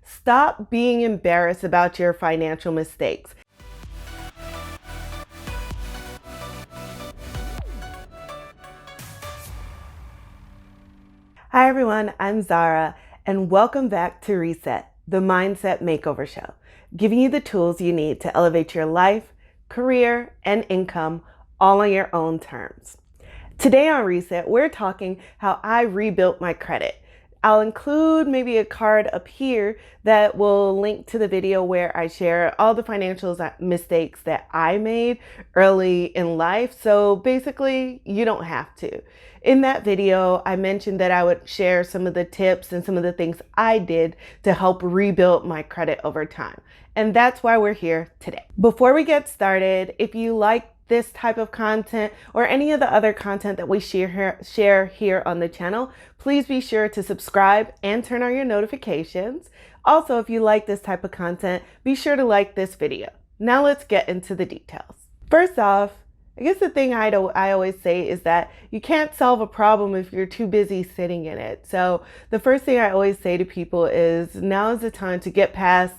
Stop being embarrassed about your financial mistakes. Hi everyone, I'm Zara, and welcome back to Reset, the Mindset Makeover Show, giving you the tools you need to elevate your life, career, and income all on your own terms. Today on Reset, we're talking how I rebuilt my credit. I'll include maybe a card up here that will link to the video where I share all the financial mistakes that I made early in life. So basically, you don't have to. In that video, I mentioned that I would share some of the tips and some of the things I did to help rebuild my credit over time. And that's why we're here today. Before we get started, if you like this type of content or any of the other content that we share here on the channel, please be sure to subscribe and turn on your notifications. Also, if you like this type of content, be sure to like this video. Now let's get into the details. First off, I guess the thing I always say is that you can't solve a problem if you're too busy sitting in it. So the first thing I always say to people is now is the time to get past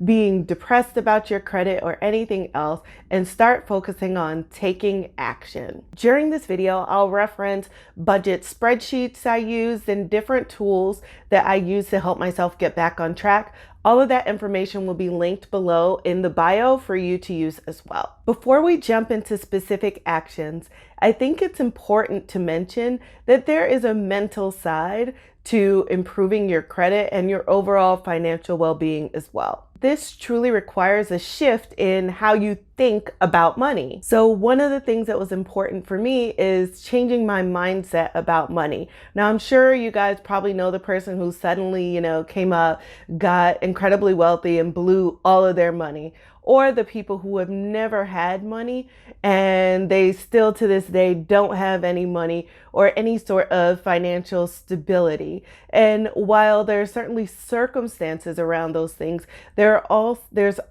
being depressed about your credit or anything else and start focusing on taking action. During this video, I'll reference budget spreadsheets I used and different tools that I use to help myself get back on track. All of that information will be linked below in the bio for you to use as well. Before we jump into specific actions, I think it's important to mention that there is a mental side to improving your credit and your overall financial well-being as well. This truly requires a shift in how you think about money. So one of the things that was important for me is changing my mindset about money. Now, I'm sure you guys probably know the person who suddenly, came up, got incredibly wealthy and blew all of their money, or the people who have never had money and they still to this day don't have any money or any sort of financial stability. And while there are certainly circumstances around those things, there's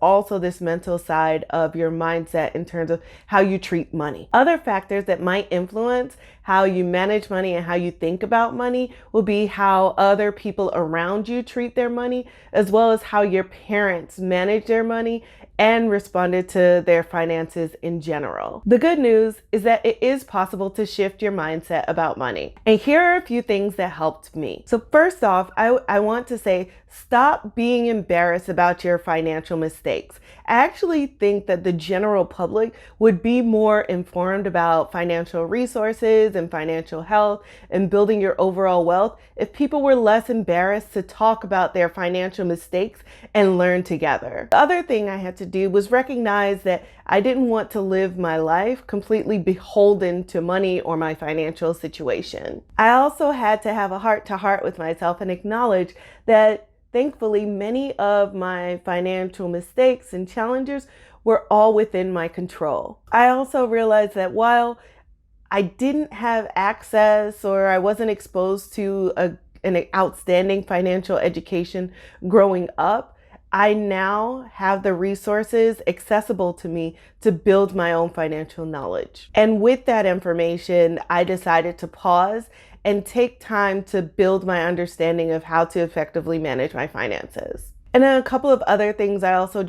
also this mental side of your mindset in terms of how you treat money. Other factors that might influence how you manage money and how you think about money will be how other people around you treat their money, as well as how your parents manage their money and responded to their finances in general. The good news is that it is possible to shift your mindset about money. And here are a few things that helped me. So first off, I want to say, stop being embarrassed about your financial mistakes. I actually think that the general public would be more informed about financial resources and financial health and building your overall wealth if people were less embarrassed to talk about their financial mistakes and learn together. The other thing I had to do was recognize that I didn't want to live my life completely beholden to money or my financial situation. I also had to have a heart-to-heart with myself and acknowledge that thankfully, many of my financial mistakes and challenges were all within my control. I also realized that while I didn't have access or I wasn't exposed to an outstanding financial education growing up, I now have the resources accessible to me to build my own financial knowledge. And with that information, I decided to pause and take time to build my understanding of how to effectively manage my finances. And then a couple of other things I also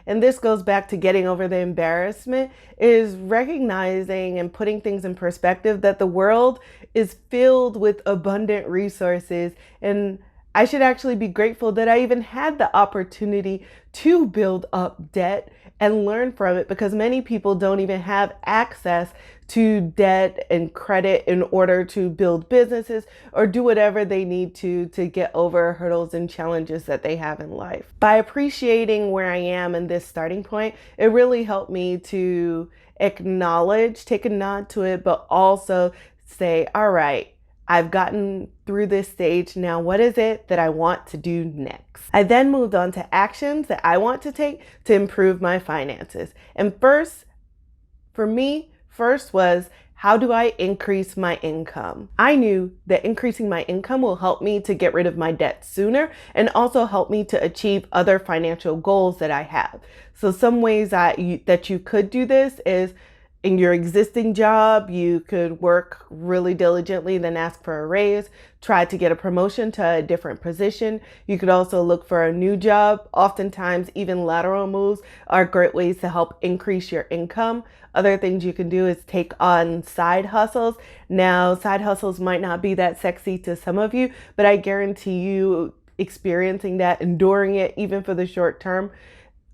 and this goes back to getting over the embarrassment, is recognizing and putting things in perspective that the world is filled with abundant resources, and I should actually be grateful that I even had the opportunity to build up debt and learn from it, because many people don't even have access to debt and credit in order to build businesses or do whatever they need to get over hurdles and challenges that they have in life. By appreciating where I am in this starting point, it really helped me to acknowledge, take a nod to it, but also say, all right, I've gotten through this stage. Now, what is it that I want to do next? I then moved on to actions that I want to take to improve my finances. And first was, how do I increase my income? I knew that increasing my income will help me to get rid of my debt sooner and also help me to achieve other financial goals that I have. So some ways that you could do this is in your existing job, you could work really diligently, then ask for a raise, try to get a promotion to a different position. You could also look for a new job. Oftentimes, even lateral moves are great ways to help increase your income. Other things you can do is take on side hustles. Now, side hustles might not be that sexy to some of you, but I guarantee you experiencing that, enduring it, even for the short term,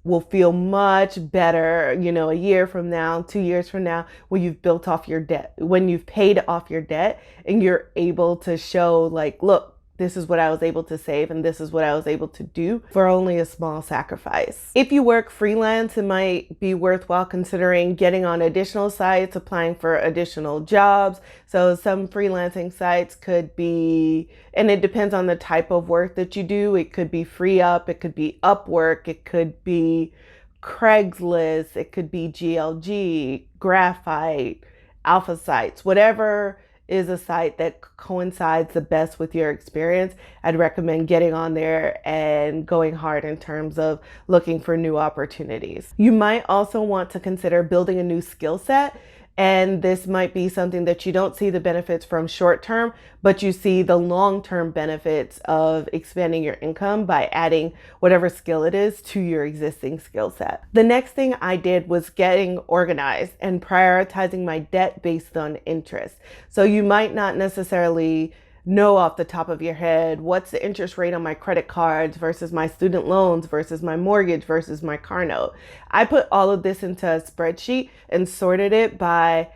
will feel much better, a year from now, 2 years from now, when you've built off your debt, when you've paid off your debt and you're able to show like, look, this is what I was able to save and this is what I was able to do for only a small sacrifice. If you work freelance, it might be worthwhile considering getting on additional sites, applying for additional jobs. So some freelancing sites could be, and it depends on the type of work that you do. It could be Freeup, it could be Upwork, it could be Craigslist, it could be GLG, Graphite, Alpha sites, whatever is a site that coincides the best with your experience. I'd recommend getting on there and going hard in terms of looking for new opportunities. You might also want to consider building a new skill set. And this might be something that you don't see the benefits from short term, but you see the long-term benefits of expanding your income by adding whatever skill it is to your existing skill set. The next thing I did was getting organized and prioritizing my debt based on interest. So you might not necessarily know off the top of your head, what's the interest rate on my credit cards versus my student loans versus my mortgage versus my car note. I put all of this into a spreadsheet and sorted it by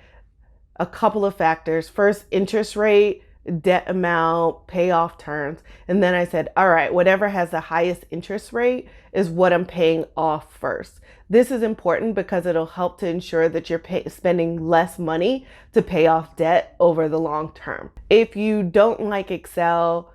a couple of factors. First, interest rate, debt amount, payoff terms. And then I said, all right, whatever has the highest interest rate is what I'm paying off first. This is important because it'll help to ensure that you're spending less money to pay off debt over the long term. If you don't like Excel,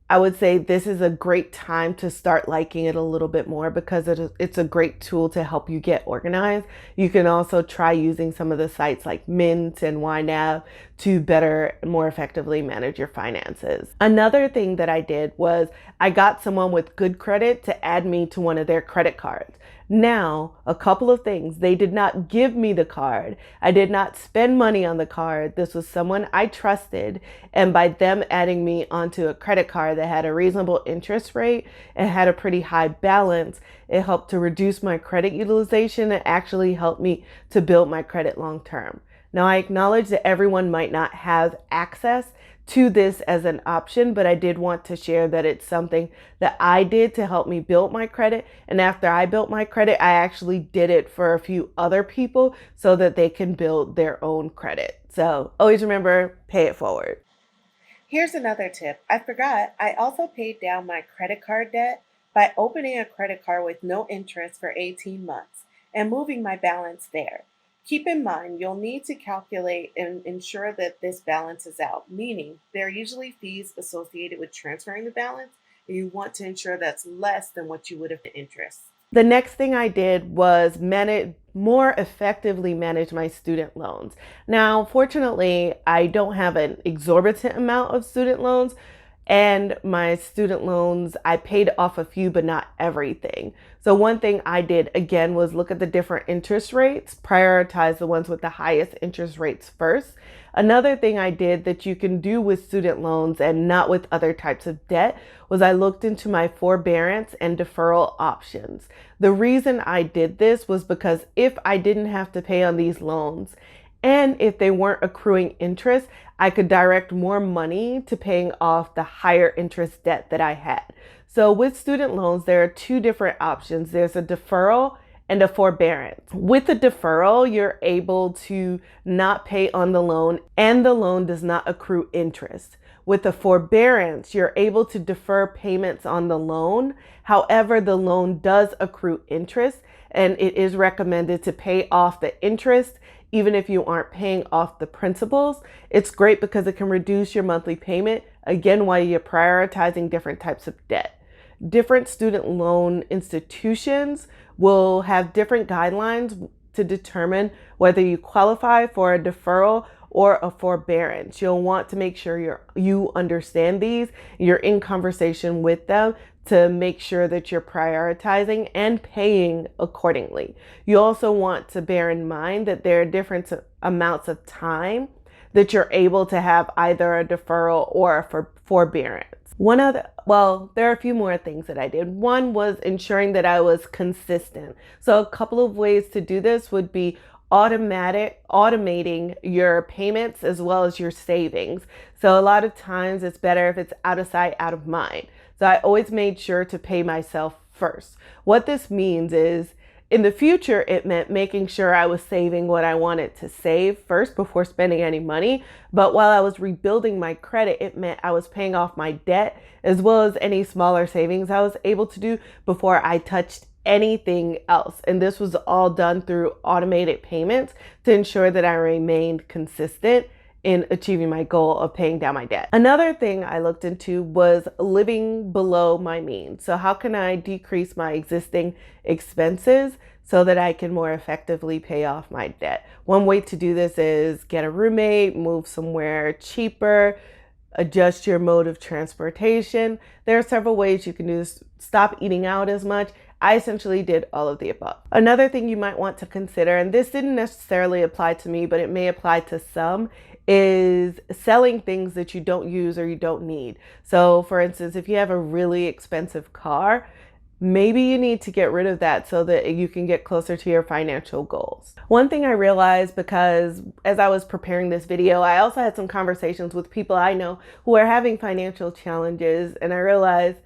I would say this is a great time to start liking it a little bit more because it's a great tool to help you get organized. You can also try using some of the sites like Mint and YNAB to better and more effectively manage your finances. Another thing that I did was I got someone with good credit to add me to one of their credit cards. Now, a couple of things. They did not give me the card. I did not spend money on the card. This was someone I trusted. And by them adding me onto a credit card that had a reasonable interest rate and had a pretty high balance, it helped to reduce my credit utilization and actually helped me to build my credit long term. Now, I acknowledge that everyone might not have access to this as an option, but I did want to share that it's something that I did to help me build my credit. And after I built my credit, I actually did it for a few other people so that they can build their own credit. So always remember, pay it forward. Here's another tip. I forgot, I also paid down my credit card debt by opening a credit card with no interest for 18 months and moving my balance there. Keep in mind, you'll need to calculate and ensure that this balances out, meaning there are usually fees associated with transferring the balance, and you want to ensure that's less than what you would have in interest. The next thing I did was more effectively manage my student loans. Now, fortunately, I don't have an exorbitant amount of student loans. And my student loans, I paid off a few, but not everything. So one thing I did again was look at the different interest rates, prioritize the ones with the highest interest rates first. Another thing I did that you can do with student loans and not with other types of debt was I looked into my forbearance and deferral options. The reason I did this was because if I didn't have to pay on these loans and if they weren't accruing interest, I could direct more money to paying off the higher interest debt that I had. So with student loans, there are two different options. There's a deferral and a forbearance. With a deferral, you're able to not pay on the loan and the loan does not accrue interest. With a forbearance, you're able to defer payments on the loan. However, the loan does accrue interest and it is recommended to pay off the interest even if you aren't paying off the principals. It's great because it can reduce your monthly payment, again, while you're prioritizing different types of debt. Different student loan institutions will have different guidelines to determine whether you qualify for a deferral or a forbearance. You'll want to make sure you understand these, you're in conversation with them to make sure that you're prioritizing and paying accordingly. You also want to bear in mind that there are different amounts of time that you're able to have either a deferral or a forbearance. There are a few more things that I did. One was ensuring that I was consistent. So a couple of ways to do this would be automating your payments as well as your savings. So a lot of times it's better if it's out of sight, out of mind. So I always made sure to pay myself first. What this means is in the future, it meant making sure I was saving what I wanted to save first before spending any money. But while I was rebuilding my credit, it meant I was paying off my debt as well as any smaller savings I was able to do before I touched anything else. And this was all done through automated payments to ensure that I remained consistent in achieving my goal of paying down my debt. Another thing I looked into was living below my means. So how can I decrease my existing expenses so that I can more effectively pay off my debt? One way to do this is get a roommate, move somewhere cheaper, adjust your mode of transportation. There are several ways you can do this. Stop eating out as much. I essentially did all of the above. Another thing you might want to consider, and this didn't necessarily apply to me, but it may apply to some, is selling things that you don't use or you don't need. So for instance, if you have a really expensive car, maybe you need to get rid of that so that you can get closer to your financial goals. One thing I realized, because as I was preparing this video, I also had some conversations with people I know who are having financial challenges, and I realized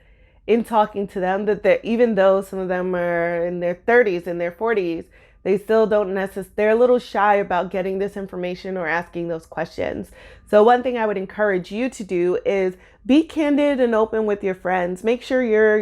in talking to them that even though some of them are in their 30s and their 40s, they still don't they're a little shy about getting this information or asking those questions. So one thing I would encourage you to do is be candid and open with your friends. Make sure you're,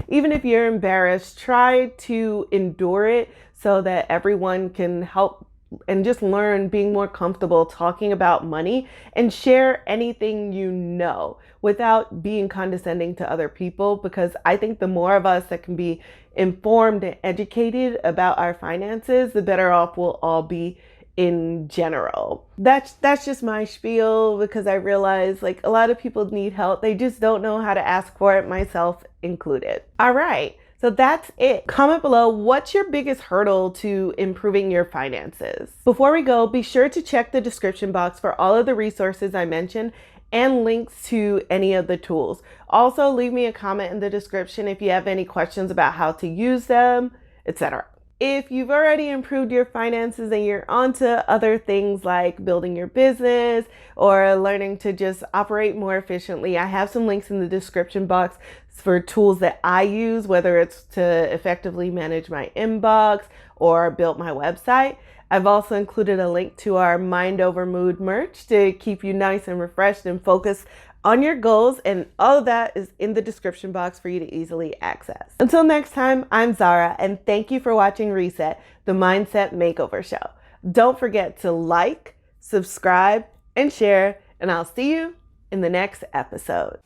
even if you're embarrassed, try to endure it so that everyone can help and just learn being more comfortable talking about money and share anything you know without being condescending to other people, because I think the more of us that can be informed and educated about our finances, the better off we'll all be in general. That's just my spiel, because I realize a lot of people need help. They just don't know how to ask for it, myself included. All right. So that's it. Comment below, what's your biggest hurdle to improving your finances? Before we go, be sure to check the description box for all of the resources I mentioned and links to any of the tools. Also, leave me a comment in the description if you have any questions about how to use them, etc. If you've already improved your finances and you're onto other things like building your business or learning to just operate more efficiently, I have some links in the description box for tools that I use, whether it's to effectively manage my inbox or build my website. I've also included a link to our Mind Over Mood merch to keep you nice and refreshed and focused on your goals, and all of that is in the description box for you to easily access. Until next time, I'm Zara, and thank you for watching Reset, the Mindset Makeover Show. Don't forget to like, subscribe, and share, and I'll see you in the next episode.